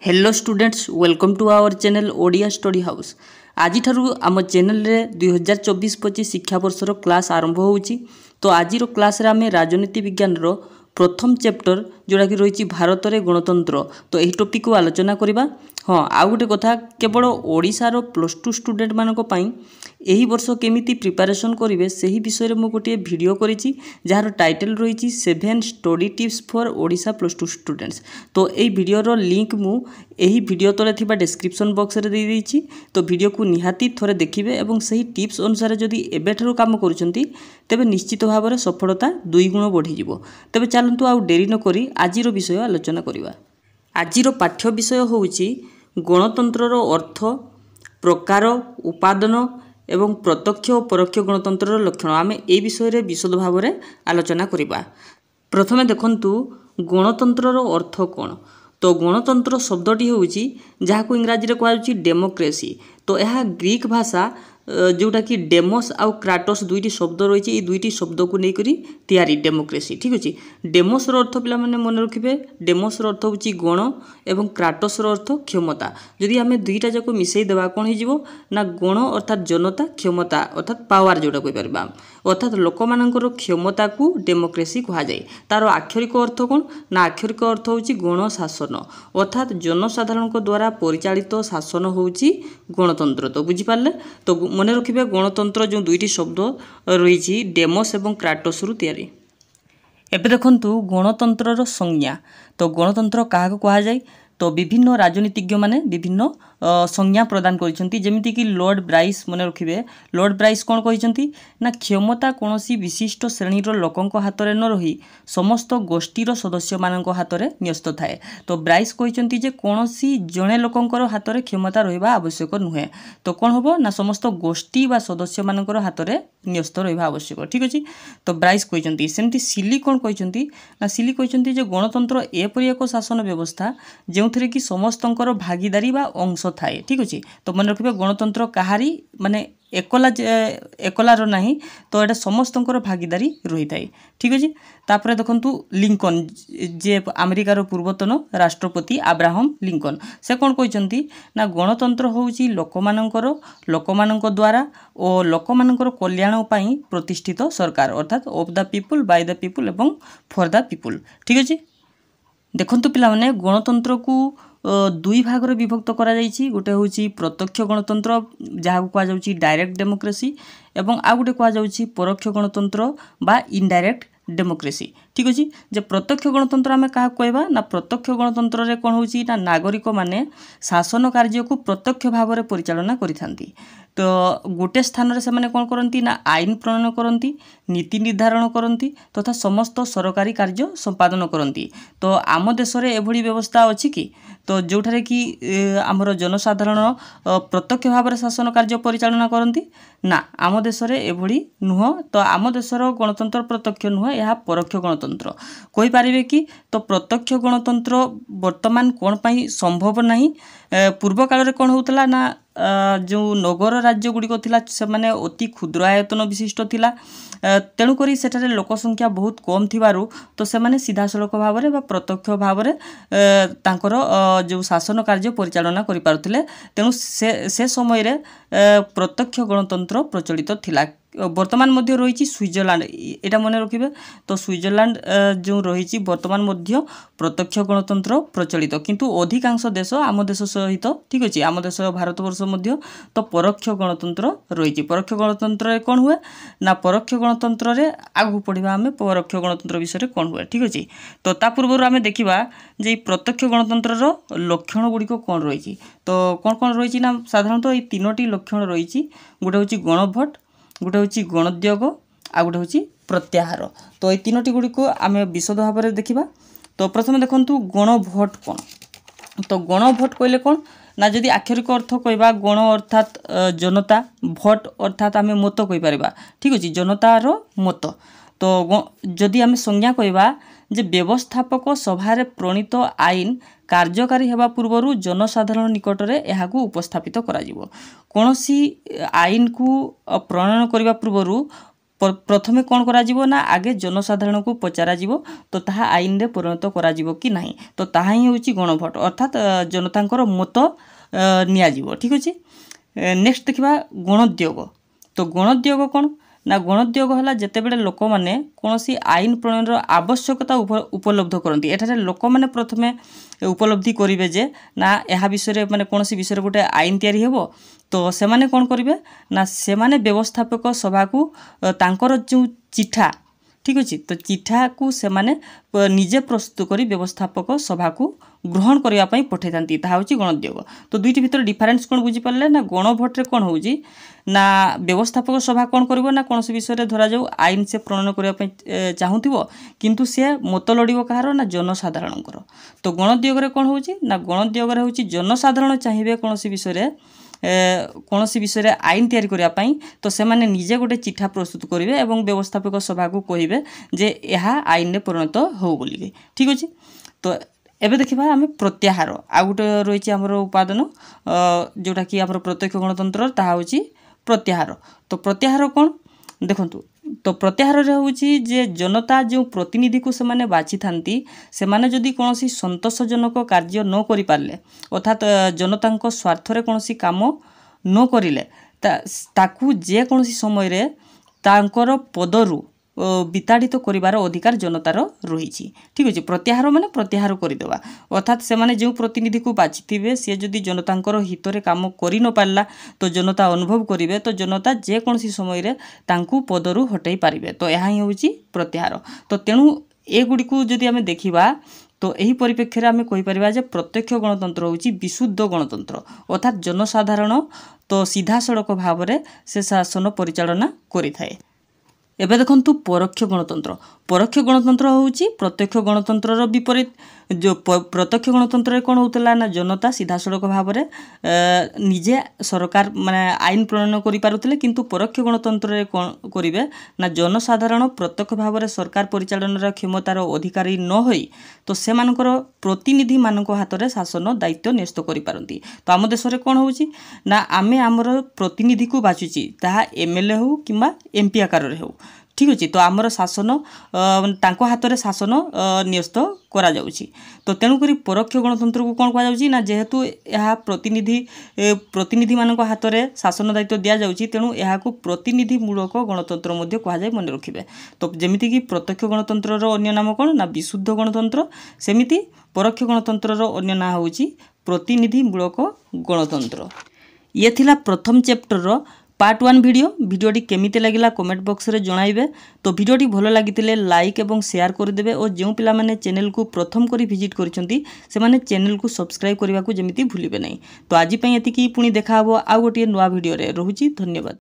Hello students welcome to our channel Odia study house. आज आम channel रे 2024-25 शिक्षा वर्षर क्लास आरंभ होउची। तो आज क्लास रे आम राजनीति विज्ञान रो प्रथम चैप्टर जोड़ा कि रही भारत रे गणतंत्र, तो यही टॉपिक को आलोचना करबा। हाँ, आउ गोटे कथा केवल ओडिशार +2 स्टूडेंट मानक पई एही वर्ष केमिति प्रिपरेशन करेंगे से ही विषय में मुझे गोटे वीडियो करी जार टाइटल रही 7 study tips for Odisha +2 students. तो यही वीडियोर लिंक मु यही वीडियो तले थिबा डिस्क्रिप्शन बॉक्स रे दे देइछि। तो वीडियो को निहाती थोड़े देखिए एवं सही टिप्स अनुसार जदि एबेठारु काम करुछंती तेबे निश्चित भाव में सफलता 2 गुण बढ़ी जिवो। तेबे चलंतु आउ देरी न करी आजिर विषय आलोचना करिबा। आजिर पाठ्य विषय होउछि गणतंत्रर अर्थ, प्रकार, उपादान एवं प्रत्यक्ष और परोक्ष गणतंत्र लक्षण। आम ए विषय विशद भाव में आलोचना करिबा। प्रथमे देखंतु गणतंत्रर अर्थ कौन। तो गणतंत्र शब्दटी होउछि जहाको इंग्राजी रे कहउछि डेमोक्रेसी। तो यह ग्रीक भाषा जोटा कि डेमोस आउ क्राटोस दुईटी शब्द रही है, दुईटी शब्द को लेकर तैयारी डेमोक्रेसी। ठीक अच्छे। डेमोस अर्थ पिला माने मन रखिबे, डेमोस अर्थ होछि गण एवं क्राटोस अर्थ क्षमता। जदि आम दुईटा जाक मिसई देबा कोन हिजिवो ना गण अर्थात जनता, क्षमता अर्थात पावर जोटा कहि परबा, अर्थात लोक मानकर क्षमता को डेमोक्रेसी कहा जाए। तार आक्षरिक अर्थ कौन ना आक्षरिक अर्थ होछि गण शासन अर्थात जनसाधारण द्वारा परिचालित शासन होछि गणतंत्र। तो बुझी पारले। तो मन रखिबे गणतंत्र जो दुईटी शब्द रही डेमोस एवं क्राटोस रु तैयारी। एबे देखंतु गणतंत्रर संज्ञा। तो गणतंत्र काहाको कहा जाए। तो विभिन्न राजनीतिज्ञ माने विभिन्न संज्ञा प्रदान करिसेंती। जेमिति कि लॉर्ड ब्राइस मन रखिबे। लॉर्ड ब्राइस कौन कहिसेंती ना क्षमता कोनोसी विशिष्ट श्रेणीर लोकंक हाथ में न रही समस्त गोष्ठीर सदस्य मानक हाथ में न्यस्त थाए। तो ब्राइस कहिसेंती जे कोनोसी जणे लोकंकर हाथ में क्षमता रहिबा आवश्यक नुहे। तो कौन होबो ना समस्त गोष्ठी बा सदस्य मानकर हाथ में न्यस्त रहिबा आवश्यक। ठीक अछि। तो ब्राइस कहिसेंती। सेमती सिली कौन कहिसेंती ना सिली कहिसेंती जे गणतंत्र एपरि एक शासन व्यवस्था जोंथरे कि समस्तंकर भागीदारी बा अंश थाए। ठीक अच्छे। तो मन रखिबे गणतंत्र काहारी माने एकलार नहीं, तो ये समस्तंकर भागीदारी रही थाए। ठीक अच्छे। तापर देखंतु लिंकन जे अमेरिकार पूर्वतन राष्ट्रपति अब्राहम लिंकन से कौन कहते ना गणतंत्र होउची लोकमानंक द्वारा और लोकमानंकर कल्याण पाई प्रतिष्ठित सरकार अर्थात of the people by the people एवं फॉर द पीपुल। ठीक अच्छे। देखंतु पिला माने गणतंत्र को दुई भाग रे विभक्त करा जाइछि। गोटे होछि प्रत्यक्ष गणतंत्र जहाँ कहा जाउछि डायरेक्ट डेमोक्रेसी एवं आ गोटे कहा जाउछि परोक्ष गणतंत्र बा इनडायरेक्ट डेमोक्रेसी। ठीक अच्छे। जे प्रत्यक्ष गणतंत्र आम क्या कहवा ना प्रत्यक्ष गणतंत्र रे कौन होछि ना नागरिक माने शासन कार्य को प्रत्यक्ष भाव में परिचालना करिथांती। तो गोटे स्थान रे से माने कौन करती ना आईन प्रणयन करती, नीति निर्धारण करती तथा समस्त सरकारी कार्य संपादन करती। तो आम देश रे एभली व्यवस्था अछि कि तो जोठारे कि आमर जनसाधारण प्रत्यक्ष भाव में शासन कार्य परिचालना करती ना आम देश रे एभली नुह। तो आम देशर गणतंत्र प्रत्यक्ष नुह, यह परोक्ष गणतंत्र कहि पारिबे कि। तो प्रत्यक्ष गणतंत्र वर्तमान कौन पाई संभव नहीं। पूर्व काल रे कौन होतला ना जो नगर राज्य गुड़िक थिला से माने अति क्षुद्र आयतन विशिष्ट थिला। तेणुक सेठारे लोक संख्या बहुत कम थिबारु तो से माने सीधा सड़क भाव में बा प्रत्यक्ष भाव में तांकर जो शासन कार्य परिचालना करि पारुथिले। तेणु से समय रे प्रत्यक्ष गणतंत्र प्रचलित थिला। वर्तमान मध्य रही स्विट्जरलैंड एटा मन रखिबे। तो स्विट्जरलैंड जो रही वर्तमान मध्य प्रत्यक्ष गणतंत्र प्रचलित, किंतु अधिकांश देश आम देश सहित ठीक अच्छे आम देश भारतवर्ष मध्य तो परोक्ष गणतंत्र रही। परोक्ष गणतंत्र कौन हुए ना परोक्ष गणतंत्र रे आगु पढ़ा आम परोक्ष गणतंत्र विषय कौन हुए। ठीक अच्छे। तो ता पूर्व आम देखा जे प्रत्यक्ष गणतंत्र लक्षण गुड़िक कौन रही। तो कौन कौन रही ना साधारणतः ये तीनोटी लक्षण रही। गोटे हूँ गणभोट, गोटे हूँ गणोद्योग आ गोटे हूँ प्रत्याहार। तो ये तीनोटी गुड़ी को आम विशद भाव में देखा। तो प्रथम देखंतु गणभोट कौन। तो गणभोट कहले कौन ना जदि आक्षरिक अर्थ कहबा गण अर्थात जनता, भोट अर्थात आम मत कहि परिबा। ठीक अछि जनतार मत। तो जदि आम संज्ञा कहबा जे व्यवस्थापक सभारे प्रणीत आईन कार्यकारी हेबा पूर्वरु जनसाधारण निकट में यह उपस्थापित करा जिवो। कोनोसी आईन को प्रणयन करबा पूर्वरु प्रथमे कौन करा जीवो ना आगे जनसाधारण को पचारा जीवो तो ताहा आईन रे परिणत करा जीवो कि नाही तो ताहा ही होची गणभोट अर्थात जनतांकर मत निया जीवो ठीक अछि। नेक्स्ट देखिबा गणोद्योग तो गणोद्योग कौन ना गणोद्योग है जिते बड़े लोक मैंने कौन सी आईन प्रणयन आवश्यकता उपलब्ध करती एठारे लोक मैंने प्रथमे उपलब्धि करेंगे जे ना यह विषय माने कौन सी विषय गोटे आईन तैयारी हेबो तो से माने कौन करेंगे ना से माने व्यवस्थापक सभा को तांकर जो चिठा ठीक अच्छे तो चिठा को से माने निजे प्रस्तुत करी व्यवस्थापक सभा को ग्रहण करने पठे था गणोद्योग। तो दुईटी भितर डिफरेन्स कौन बुझीपारे ना गणभोट्रे कौन हो ना व्यवस्थापक सभा कौन कर ना कौन से विषय धरा जाऊ आईन से प्रणयन करने चाहूब किंतु से मत लड़ो कहार ना जनसाधारण। तो गणोद्योग कौन हो ना गणोद्योग हूँ जनसाधारण चाहिए कौन से विषय कौन सी विषय आईन तैयारी करने तो से माने निजे गोटे चिठा प्रस्तुत करेंगे और व्यवस्थापक सभा को कहे जे यह आईन में परिणत हो बोलिके ठीक अच्छे। तो एबे देखिबा आमे प्रत्याहार आ गोटे रही आमर उपादान जोटा कि आमर प्रत्यक्ष गणतंत्र ताहा होची प्रत्याहार। तो प्रत्याहार कौन देखंतु तो प्रत्याहार हूँ जे जनता जो प्रतिनिधि को से बाछि थांती से माने जदि कौन सी संतोषजनक कार्य न करि पारले अर्थात जनता स्वार्थ रे कौन सी काम न करिले ताकू जे कौन सी समय रे तांकर पदरु विताड़ित करिवार अधिकार जनतार रही ठीक अच्छे। प्रत्याहार माने प्रत्याहार करदेवा अर्थात से माने जो प्रतिनिधि को बाछिथिबे सी जदि जनतांकर हित रे काम करि न पारला तो जनता अनुभव करिवे तो जनता जे कौन सी समय रे तांकू पदरु हटाई पारिबे तो यह ही होची प्रत्याहार। तो तेणु एगुड़ी को जदि आमे देखिबा तो यही परिप्रेक्षी आम कहीपर जे प्रत्यक्ष गणतंत्र होची विशुद्ध गणतंत्र अर्थात जनसाधारण तो सीधा सड़क भाव में से शासन परिचालना करिथाए। एबे देखंतु परोक्ष गणतंत्र होची प्रत्यक्ष गणतंत्र विपरीत। जो प्रत्यक्ष गणतंत्र कौन होता ना जनता सीधा सड़क भाव में निजे सरकार माने आईन प्रणयन करि पारुथिले किंतु परोक्ष गणतंत्र कौन करिवे ना जनसाधारण प्रत्यक्ष भाव में सरकार परिचालन क्षमतार अधिकारी न होई तो से मानकर प्रतिनिधि मानक हाथ में शासन दायित्व न्यस्त करि पारंती। तो आम देश में कौन होची ना आमे आमर प्रतिनिधि को बाछुची ताहा एमएलए हो किंबा एमपी आकार रे हो ठीक अच्छे। तो आमर शासन तांको हाथ में शासन न्यस्त करा जाउची। तो तेणुकरी परोक्ष गणतंत्र को कौन कहुच्छी ना जेहेतु यह प्रतिनिधि मानक हाथ में शासन दायित्व दि जाउची तेणु यह प्रतिनिधिमूलक गणतंत्र मध्य कहुए मन रखिए। तो जमीती कि प्रत्यक्ष गणतंत्र अन्य नाम कौन ना विशुद्ध गणतंत्र सेमिति परोक्ष गणतंत्र अन्य ना होची प्रतिनिधिमूलक गणतंत्र। ये थिला प्रथम चैप्टर पार्ट 1 भिडियोटी केमिति लागिला कमेंट बॉक्स रे जणाइबे। तो भिडियोटी भलो लागितिले लाइक एवं शेयर कर देबे और जो पिला माने चैनल को प्रथम करी विजिट करिसंती से माने चैनल को सब्सक्राइब करबा को जेमिति भूलिबे नहीं। तो आज पई एतिकी पुनी देखा हबो आ गोटे नवा भिडियो रे। रहुची धन्यवाद।